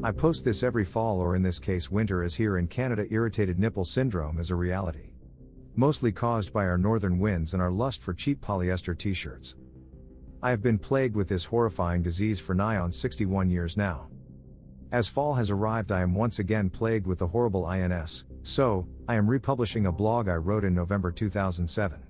I post this every fall, or in this case winter, as here in Canada irritated nipple syndrome is a reality. Mostly caused by our northern winds and our lust for cheap polyester t-shirts. I have been plagued with this horrifying disease for nigh on 61 years now. As fall has arrived, I am once again plagued with the horrible INS, so I am republishing a blog I wrote in November 2007.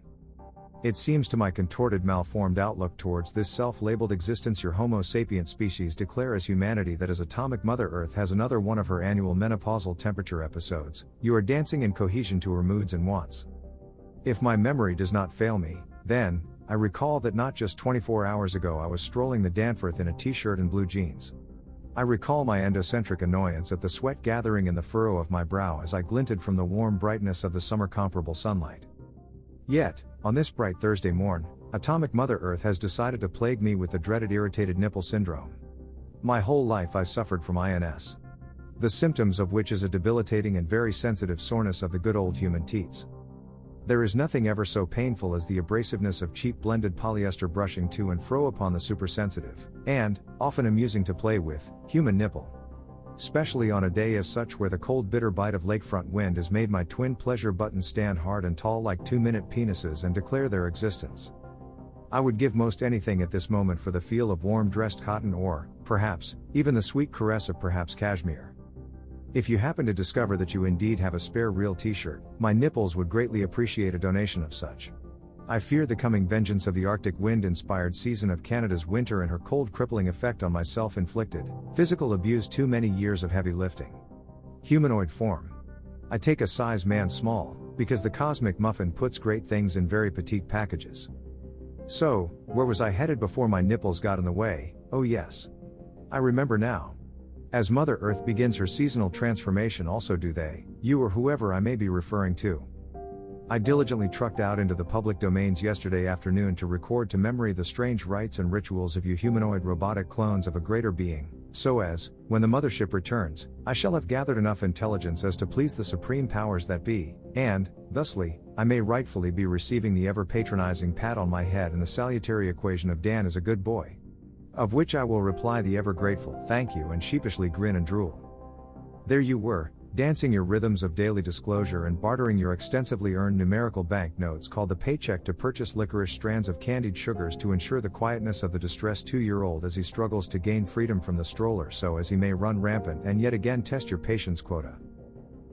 It seems to my contorted, malformed outlook towards this self-labeled existence your Homo sapient species declare as humanity that as atomic Mother Earth has another one of her annual menopausal temperature episodes, you are dancing in cohesion to her moods and wants. If my memory does not fail me, then, I recall that not just 24 hours ago I was strolling the Danforth in a t-shirt and blue jeans. I recall my endocentric annoyance at the sweat gathering in the furrow of my brow as I glinted from the warm brightness of the summer comparable sunlight. Yet, on this bright Thursday morn, atomic Mother Earth has decided to plague me with the dreaded irritated nipple syndrome. My whole life I suffered from INS. The symptoms of which is a debilitating and very sensitive soreness of the good old human teats. There is nothing ever so painful as the abrasiveness of cheap blended polyester brushing to and fro upon the supersensitive, and, often amusing to play with, human nipple. Especially on a day as such where the cold bitter bite of lakefront wind has made my twin pleasure buttons stand hard and tall like 2-minute penises and declare their existence. I would give most anything at this moment for the feel of warm dressed cotton or, perhaps, even the sweet caress of perhaps cashmere. If you happen to discover that you indeed have a spare real t-shirt, my nipples would greatly appreciate a donation of such. I fear the coming vengeance of the Arctic wind-inspired season of Canada's winter and her cold crippling effect on my self-inflicted, physical abuse too many years of heavy lifting. Humanoid form. I take a size man small, because the cosmic muffin puts great things in very petite packages. So, where was I headed before my nipples got in the way? Oh yes. I remember now. As Mother Earth begins her seasonal transformation, also do they, you or whoever I may be referring to. I diligently trucked out into the public domains yesterday afternoon to record to memory the strange rites and rituals of you humanoid robotic clones of a greater being, so as, when the mothership returns, I shall have gathered enough intelligence as to please the supreme powers that be, and, thusly, I may rightfully be receiving the ever-patronizing pat on my head and the salutary equation of Dan is a good boy. Of which I will reply the ever-grateful thank you and sheepishly grin and drool. There you were, dancing your rhythms of daily disclosure and bartering your extensively earned numerical banknotes called the paycheck to purchase licorice strands of candied sugars to ensure the quietness of the distressed 2-year-old as he struggles to gain freedom from the stroller so as he may run rampant and yet again test your patience quota.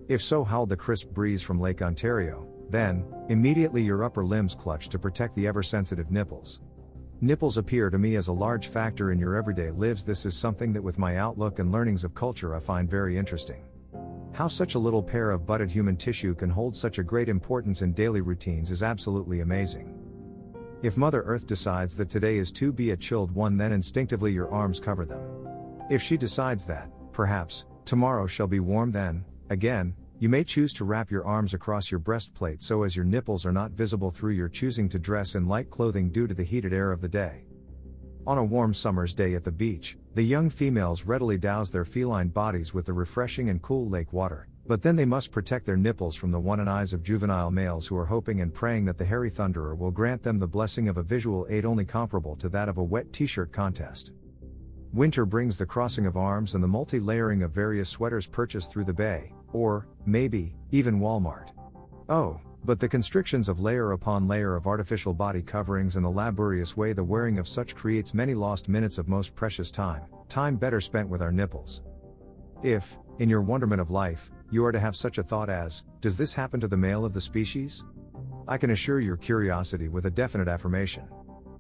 If so howled the crisp breeze from Lake Ontario, then, immediately your upper limbs clutch to protect the ever-sensitive nipples. Nipples appear to me as a large factor in your everyday lives. This is something that with my outlook and learnings of culture I find very interesting. How such a little pair of butted human tissue can hold such a great importance in daily routines is absolutely amazing. If Mother Earth decides that today is to be a chilled one, then instinctively your arms cover them. If she decides that, perhaps, tomorrow shall be warm, then, again, you may choose to wrap your arms across your breastplate so as your nipples are not visible through your choosing to dress in light clothing due to the heated air of the day. On a warm summer's day at the beach, the young females readily douse their feline bodies with the refreshing and cool lake water, but then they must protect their nipples from the wanton eyes of juvenile males who are hoping and praying that the hairy thunderer will grant them the blessing of a visual aid only comparable to that of a wet t-shirt contest. Winter brings the crossing of arms and the multi-layering of various sweaters purchased through the bay, or, maybe, even Walmart. Oh, but the constrictions of layer upon layer of artificial body coverings and the laborious way the wearing of such creates many lost minutes of most precious time better spent with our nipples. If, in your wonderment of life, you are to have such a thought as, does this happen to the male of the species? I can assure your curiosity with a definite affirmation.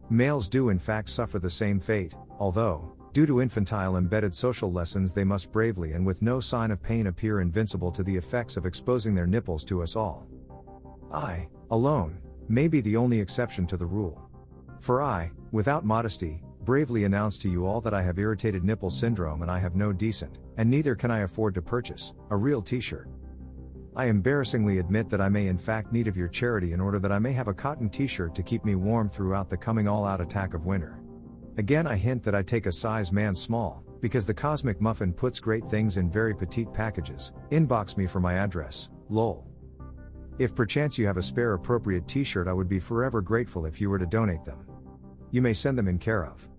Males do in fact suffer the same fate, although, due to infantile embedded social lessons they must bravely and with no sign of pain appear invincible to the effects of exposing their nipples to us all. I, alone, may be the only exception to the rule. For I, without modesty, bravely announce to you all that I have irritated nipple syndrome and I have no decent, and neither can I afford to purchase, a real t-shirt. I embarrassingly admit that I may in fact need of your charity in order that I may have a cotton t-shirt to keep me warm throughout the coming all-out attack of winter. Again I hint that I take a size man small, because the cosmic muffin puts great things in very petite packages. Inbox me for my address, lol. If perchance you have a spare appropriate t-shirt, I would be forever grateful if you were to donate them. You may send them in care of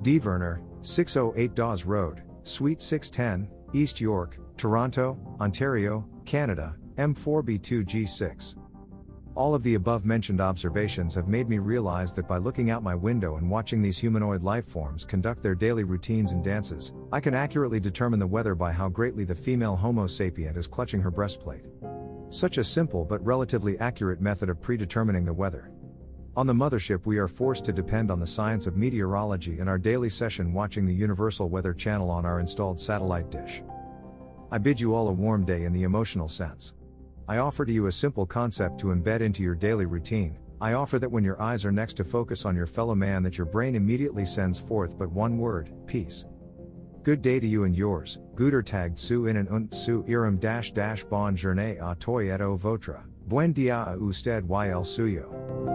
D. Werner, 608 Dawes Road, Suite 610, East York, Toronto, Ontario, Canada, M4B2G6. All of the above mentioned observations have made me realize that by looking out my window and watching these humanoid life forms conduct their daily routines and dances, I can accurately determine the weather by how greatly the female Homo sapient is clutching her breastplate. Such a simple but relatively accurate method of predetermining the weather. On the mothership, we are forced to depend on the science of meteorology in our daily session, watching the Universal Weather Channel on our installed satellite dish. I bid you all a warm day in the emotional sense. I offer to you a simple concept to embed into your daily routine. I offer that when your eyes are next to focus on your fellow man, that your brain immediately sends forth but one word: peace. Good day to you and yours. Guter tagged su in und su iram bonne journée à toi et au votre. Buen dia a usted y el suyo.